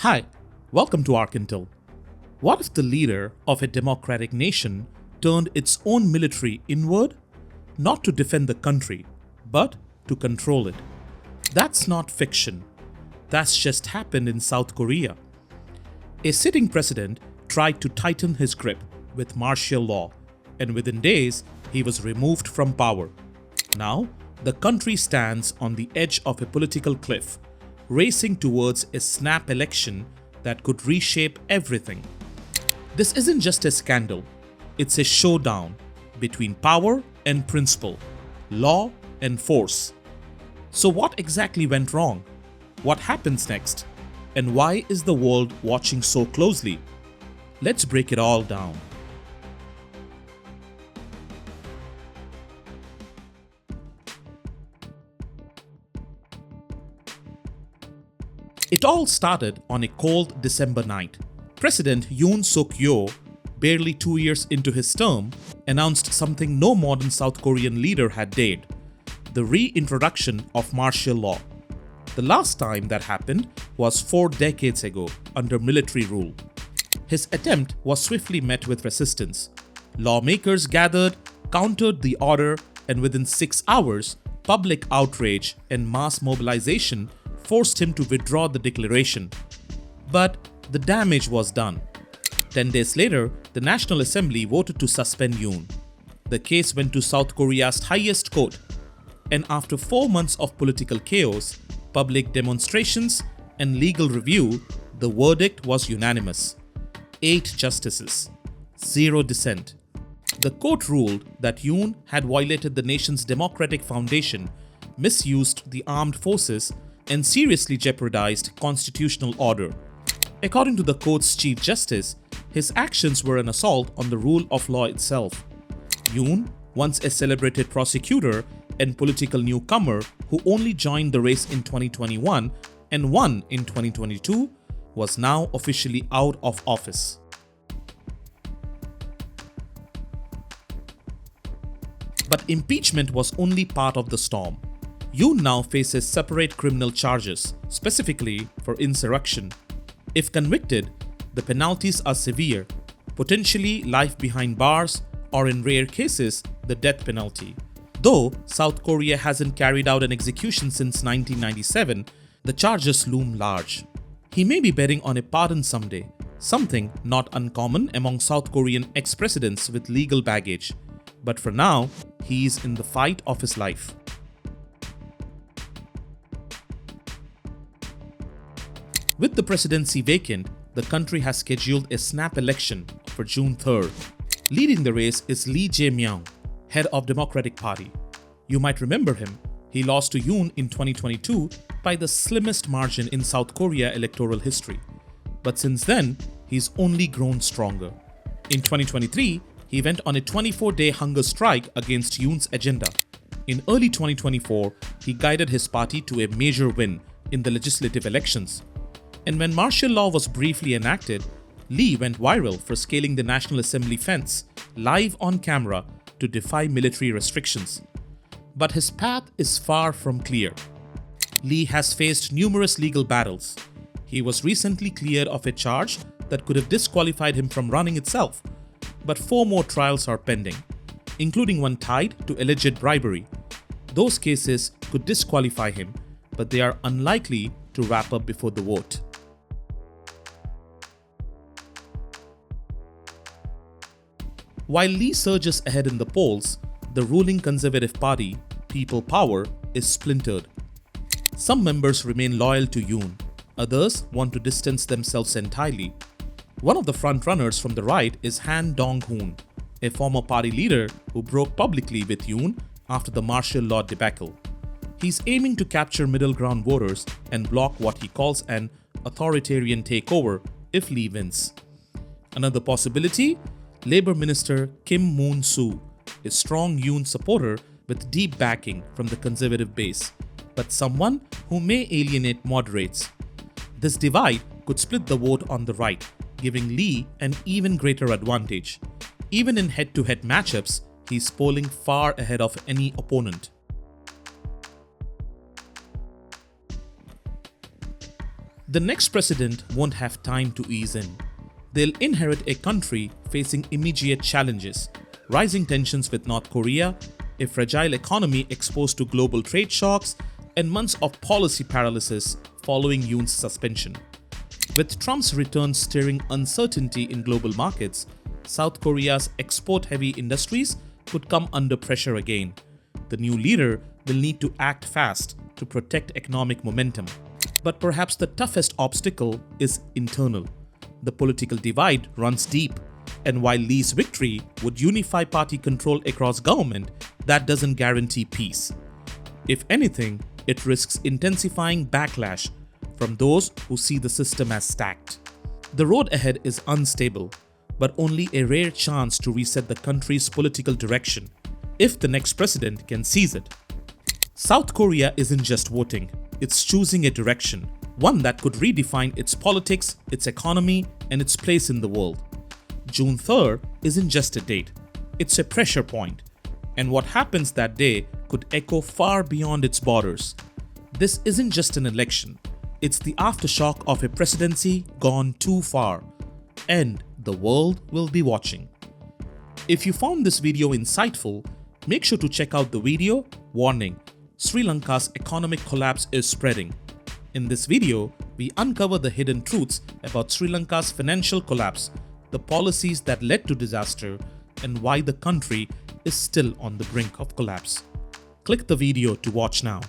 Hi, welcome to ArkIntel. What if the leader of a democratic nation turned its own military inward, not to defend the country, but to control it? That's not fiction. That's just happened in South Korea. A sitting president tried to tighten his grip with martial law, and within days, he was removed from power. Now, the country stands on the edge of a political cliff, racing towards a snap election that could reshape everything. This isn't just a scandal, it's a showdown between power and principle, law and force. So what exactly went wrong? What happens next? And why is the world watching so closely? Let's break it all down. It all started on a cold December night. President Yoon Suk-yeol, barely 2 years into his term, announced something no modern South Korean leader had dared: the reintroduction of martial law. The last time that happened was 4 decades ago under military rule. His attempt was swiftly met with resistance. Lawmakers gathered, countered the order, and within 6 hours, public outrage and mass mobilization forced him to withdraw the declaration. But the damage was done. 10 days later, the National Assembly voted to suspend Yoon. The case went to South Korea's highest court, and after 4 months of political chaos, public demonstrations, and legal review, the verdict was unanimous. 8 justices, 0 dissent. The court ruled that Yoon had violated the nation's democratic foundation, misused the armed forces, and seriously jeopardized constitutional order. According to the court's Chief Justice, his actions were an assault on the rule of law itself. Yoon, once a celebrated prosecutor and political newcomer who only joined the race in 2021 and won in 2022, was now officially out of office. But impeachment was only part of the storm. Yoon now faces separate criminal charges, specifically for insurrection. If convicted, the penalties are severe, potentially life behind bars, or in rare cases, the death penalty. Though South Korea hasn't carried out an execution since 1997, the charges loom large. He may be betting on a pardon someday, something not uncommon among South Korean ex-presidents with legal baggage. But for now, he's in the fight of his life. With the presidency vacant, the country has scheduled a snap election for June 3rd. Leading the race is Lee Jae-myung, head of Democratic Party. You might remember him. He lost to Yoon in 2022 by the slimmest margin in South Korea electoral history. But since then, he's only grown stronger. In 2023, he went on a 24-day hunger strike against Yoon's agenda. In early 2024, he guided his party to a major win in the legislative elections. And when martial law was briefly enacted, Lee went viral for scaling the National Assembly fence live on camera to defy military restrictions. But his path is far from clear. Lee has faced numerous legal battles. He was recently cleared of a charge that could have disqualified him from running itself. But 4 more trials are pending, including one tied to alleged bribery. Those cases could disqualify him, but they are unlikely to wrap up before the vote. While Lee surges ahead in the polls, the ruling Conservative Party, People Power, is splintered. Some members remain loyal to Yoon, others want to distance themselves entirely. One of the frontrunners from the right is Han Dong-hoon, a former party leader who broke publicly with Yoon after the martial law debacle. He's aiming to capture middle ground voters and block what he calls an authoritarian takeover if Lee wins. Another possibility? Labour Minister Kim Moon-soo, a strong Yoon supporter with deep backing from the conservative base, but someone who may alienate moderates. This divide could split the vote on the right, giving Lee an even greater advantage. Even in head-to-head matchups, he's polling far ahead of any opponent. The next president won't have time to ease in. They'll inherit a country facing immediate challenges, rising tensions with North Korea, a fragile economy exposed to global trade shocks, and months of policy paralysis following Yoon's suspension. With Trump's return stirring uncertainty in global markets, South Korea's export-heavy industries could come under pressure again. The new leader will need to act fast to protect economic momentum. But perhaps the toughest obstacle is internal. The political divide runs deep, and while Lee's victory would unify party control across government, that doesn't guarantee peace. If anything, it risks intensifying backlash from those who see the system as stacked. The road ahead is unstable, but only a rare chance to reset the country's political direction if the next president can seize it. South Korea isn't just voting, it's choosing a direction, one that could redefine its politics, its economy, and its place in the world. June 3rd isn't just a date, it's a pressure point, and what happens that day could echo far beyond its borders. This isn't just an election, it's the aftershock of a presidency gone too far, and the world will be watching. If you found this video insightful, make sure to check out the video. Warning: Sri Lanka's economic collapse is spreading. In this video, we uncover the hidden truths about Sri Lanka's financial collapse, the policies that led to disaster, and why the country is still on the brink of collapse. Click the video to watch now.